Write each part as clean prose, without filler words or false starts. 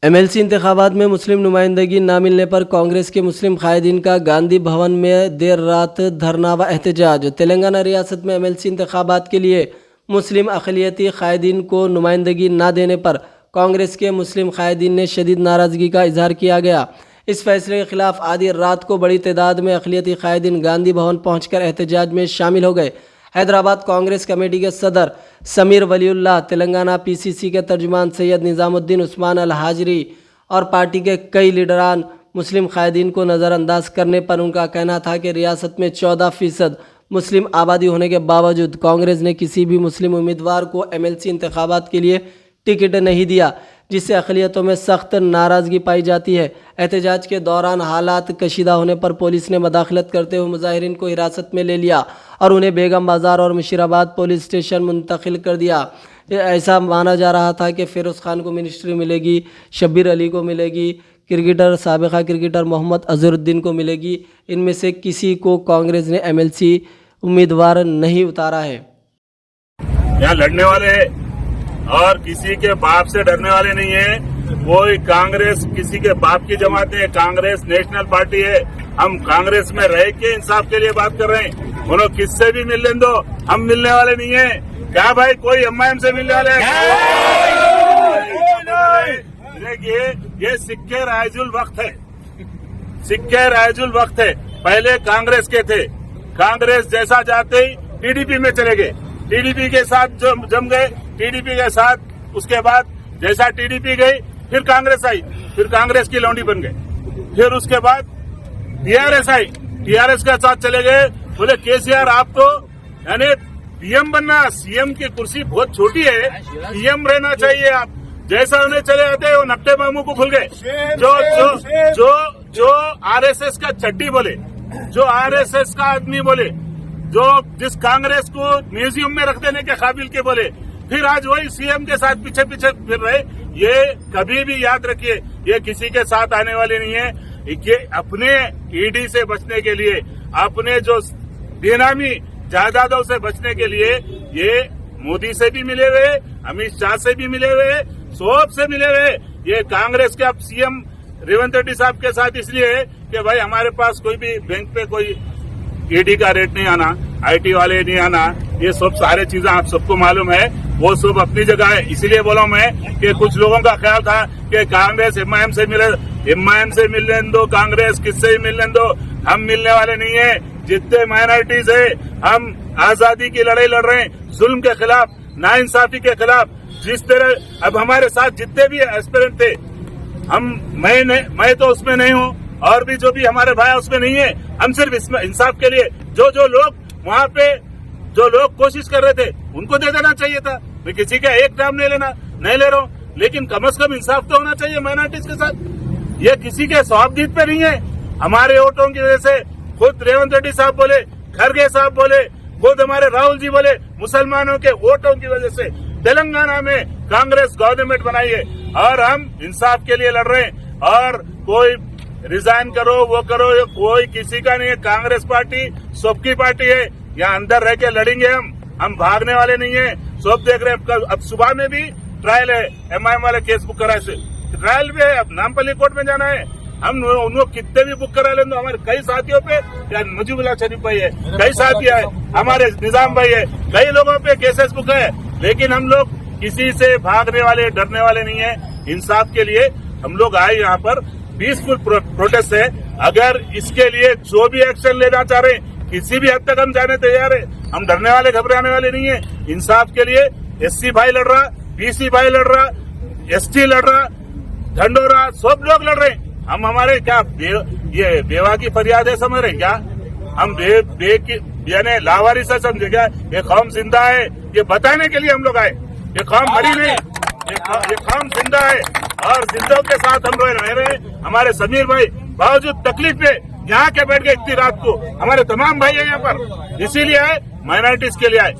MLC इंतखाबात में मुस्लिम नुमाइंदगी ना मिलने पर कांग्रेस के मुस्लिम कायदीन का गांधी भवन में देर रात धरना व एहतजाज। तेलंगाना रियासत में एमएलसी इंतखाबात के लिए मुस्लिम अक़लियती कायदीन को नुमाइंदगी ना देने पर कांग्रेस के मुस्लिम कायदीन ने शदीद नाराज़गी का इजहार किया गया। इस फैसले के खिलाफ आधी रात को बड़ी तादाद में अक़लियती कायदीन गांधी भवन पहुंचकर एहतजाज में शामिल हो गए। हैदराबाद कांग्रेस कमेटी के सदर समीर वलीउल्लाह, तेलंगाना पीसीसी के तर्जुमान सैयद निज़ामुद्दीन उस्मान अल हाजरी और पार्टी के कई लीडरान मुस्लिम कायदीन को नज़रअंदाज करने पर उनका कहना था कि रियासत में 14% मुस्लिम आबादी होने के बावजूद कांग्रेस ने किसी भी मुस्लिम उम्मीदवार को एमएलसी इंतखाबात के लिए टिकट नहीं दिया, जिससे अक़लियतों में सख्त नाराज़गी पाई जाती है। एहतजाज के दौरान हालात कशीदा होने पर पुलिस ने मदाखलत करते हुए मुजाहिरीन को हिरासत में ले लिया और उन्हें बेगम बाज़ार और मुशीराबाद पुलिस स्टेशन मुंतकिल कर दिया। ऐसा माना जा रहा था कि फ़िरोज़ खान को मिनिस्ट्री मिलेगी, शब्बीर अली को मिलेगी, साबिक़ा क्रिकेटर मोहम्मद अज़हरुद्दीन को मिलेगी। इनमें से किसी को कांग्रेस ने एमएलसी उम्मीदवार नहीं उतारा है। यहाँ लड़ने वाले और किसी के बाप से डरने वाले नहीं है। कोई कांग्रेस किसी के बाप की जमात है, कांग्रेस नेशनल पार्टी है। हम कांग्रेस में रह के इंसाफ के लिए बात कर रहे हैं। उन्होंने किससे भी मिलने दो, हम मिलने वाले नहीं है। क्या भाई कोई एमआईएम से मिलने वाले ये सिक्के राइजुल वक्त है, सिक्के राइजुल वक्त है। पहले कांग्रेस के थे, कांग्रेस जैसा जाते ही टीडीपी में चले गए, टीडीपी के साथ जम गए, टीडीपी के साथ उसके बाद जैसा टीडीपी गई फिर कांग्रेस आई, फिर कांग्रेस की लौंडी बन गए। फिर उसके बाद टीआरएस आई, टीआरएस के साथ चले गए। बोले केसीआर आप तो यानी पीएम बनना, सीएम की कुर्सी बहुत छोटी है, पीएम रहना चाहिए आप। जैसा उन्हें चले आते वो नकटे मामू को भूल गए। जो आरएसएस का चड्डी बोले, जो आरएसएस का आदमी बोले, जो जिस कांग्रेस को म्यूजियम में रख देने के काबिल के बोले, फिर आज वही सीएम के साथ पीछे पीछे फिर रहे। ये कभी भी याद रखिए, ये किसी के साथ आने वाले नहीं है। ये अपने ईडी से बचने के लिए, अपने जो बेनामी जायदादों से बचने के लिए ये मोदी से भी मिले हुए, अमित शाह से भी मिले हुए, सब से मिले हुए। ये कांग्रेस के अब सीएम रेवंत रेड्डी साहब के साथ इसलिए है कि भाई हमारे पास कोई भी बैंक पे कोई ईडी का रेट नहीं आना, आईटी वाले नहीं आना, ये सब सारे चीजें आप सबको मालूम है, वो सब अपनी जगह है। इसलिए बोला मैं कि कुछ लोगों का ख्याल था कि कांग्रेस एमआईएम से मिले, एमआईएम से मिलने दो, कांग्रेस किससे ही मिलने दो। हम मिलने वाले नहीं है। जितने माइनॉरिटीज है, हम आजादी की लड़ाई लड़ रहे हैं, जुल्म के खिलाफ, नाइंसाफी के खिलाफ। जिस तरह अब हमारे साथ जितने भी एस्पिरेंट थे, मैं तो उसमें नहीं हूँ, और भी जो भी हमारे भाई उसमें नहीं है। हम सिर्फ इंसाफ के लिए जो लोग वहाँ पे जो लोग कोशिश कर रहे थे उनको दे देना चाहिए था। मैं किसी का एक नाम नहीं ले रहा हूँ, लेकिन कम से कम इंसाफ तो होना चाहिए माइनॉरिटीज के साथ। ये किसी के स्वाबदीद पे नहीं है। हमारे वोटों की वजह से खुद रेवंत रेड्डी साहब बोले, खरगे साहब बोले, खुद हमारे राहुल जी बोले, मुसलमानों के वोटों की वजह से तेलंगाना में कांग्रेस गवर्नमेंट बनाई है और हम इंसाफ के लिए लड़ रहे हैं। और कोई रिजाइन करो, वो करो, कोई किसी का नहीं है। कांग्रेस पार्टी सबकी पार्टी है। यहाँ अंदर रह के लड़ेंगे हम भागने वाले नहीं है। सब देख रहे हैं। अब सुबह में भी ट्रायल है, एमआईएम वाले केस बुक कराए से ट्रायल भी है। अब नामपल्ली कोर्ट में जाना है। हम उनको कितने भी बुक करा लें तो हमारे कई साथियों पे, या मुजीबुल्लाह शरीफ भाई है, कई साथी है, हमारे निजाम भाई है, कई लोगों पे केसेस बुक है। लेकिन हम लोग किसी से भागने वाले, डरने वाले नहीं है। इंसाफ के लिए हम लोग आए यहाँ पर। पीसफुल प्रोटेस्ट है। अगर इसके लिए जो भी एक्शन लेना चाह रहे हैं, किसी भी हद तक हम जाने तैयार है। हम डरने वाले, घबराने वाले नहीं है। इंसाफ के लिए एससी भाई लड़ रहा, बीसी भाई लड़ रहा, एसटी लड़ रहा, ढंडोरा, सब लोग लड़ रहे हैं। हम हमारे क्या ये बेवा की फरियाद है समझ रहे क्या? हम यानी लावारी से समझे क्या? ये कौम जिंदा है, ये बताने के लिए हम लोग आए। ये कौम मरी नहीं, ये कौम जिंदा है और जिंदों के साथ हम रह रहे हैं। हमारे समीर भाई बावजूद तकलीफ में यहाँ के बैठ गए इतनी रात को। हमारे तमाम भाई है यहाँ पर, इसीलिए आए, माइनॉरिटीज के लिए आए।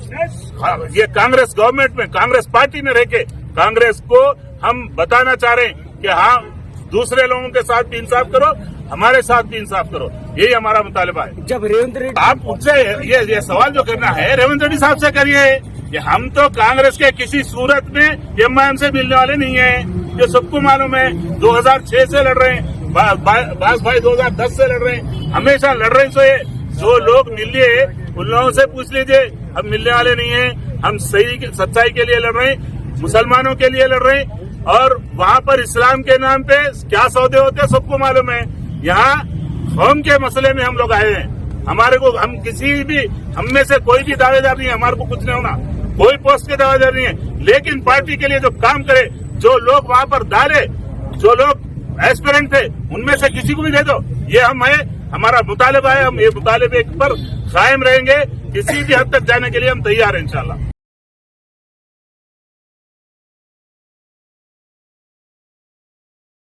ये कांग्रेस गवर्नमेंट में, कांग्रेस पार्टी में रह के कांग्रेस को हम बताना चाह रहे हैं कि हाँ, दूसरे लोगों के साथ भी इंसाफ करो, हमारे साथ भी इंसाफ करो। यही हमारा मुतालिबा है। जब रेवंत रेड्डी आप मुझसे ये सवाल जो करना है रेवंत रेड्डी साहब से करिए कि हम तो कांग्रेस के किसी सूरत में एमआईएम से मिलने वाले नहीं है। ये सबको मालूम है। 2006 से लड़ रहे हैं, बास भाई 2010 से लड़ रहे हैं, हमेशा लड़ रहे हैं। सो ये जो लोग मिले उन लोगों से पूछ लीजिए, हम मिलने वाले नहीं हैं। हम सही सच्चाई के लिए लड़ रहे हैं, मुसलमानों के लिए लड़ रहे हैं। और वहाँ पर इस्लाम के नाम पे क्या सौदे होते हैं सबको मालूम है। यहाँ कौम के मसले में हम लोग आए हैं। हमारे को हम किसी भी, हम में से कोई भी दावेदार नहीं है, हमारे को कुछ नहीं होना, कोई पोस्ट के दावेदार नहीं है। लेकिन पार्टी के लिए जो काम करे, जो लोग वहाँ पर डाले, जो लोग एस्पिरेंट थे, उनमें से किसी को भी दे दो, ये हम है, हमारा मुतालिबा है। हम ये मुतालिबे पर कायम रहेंगे, किसी भी हद तक जाने के लिए हम तैयार हैं इंशाल्लाह।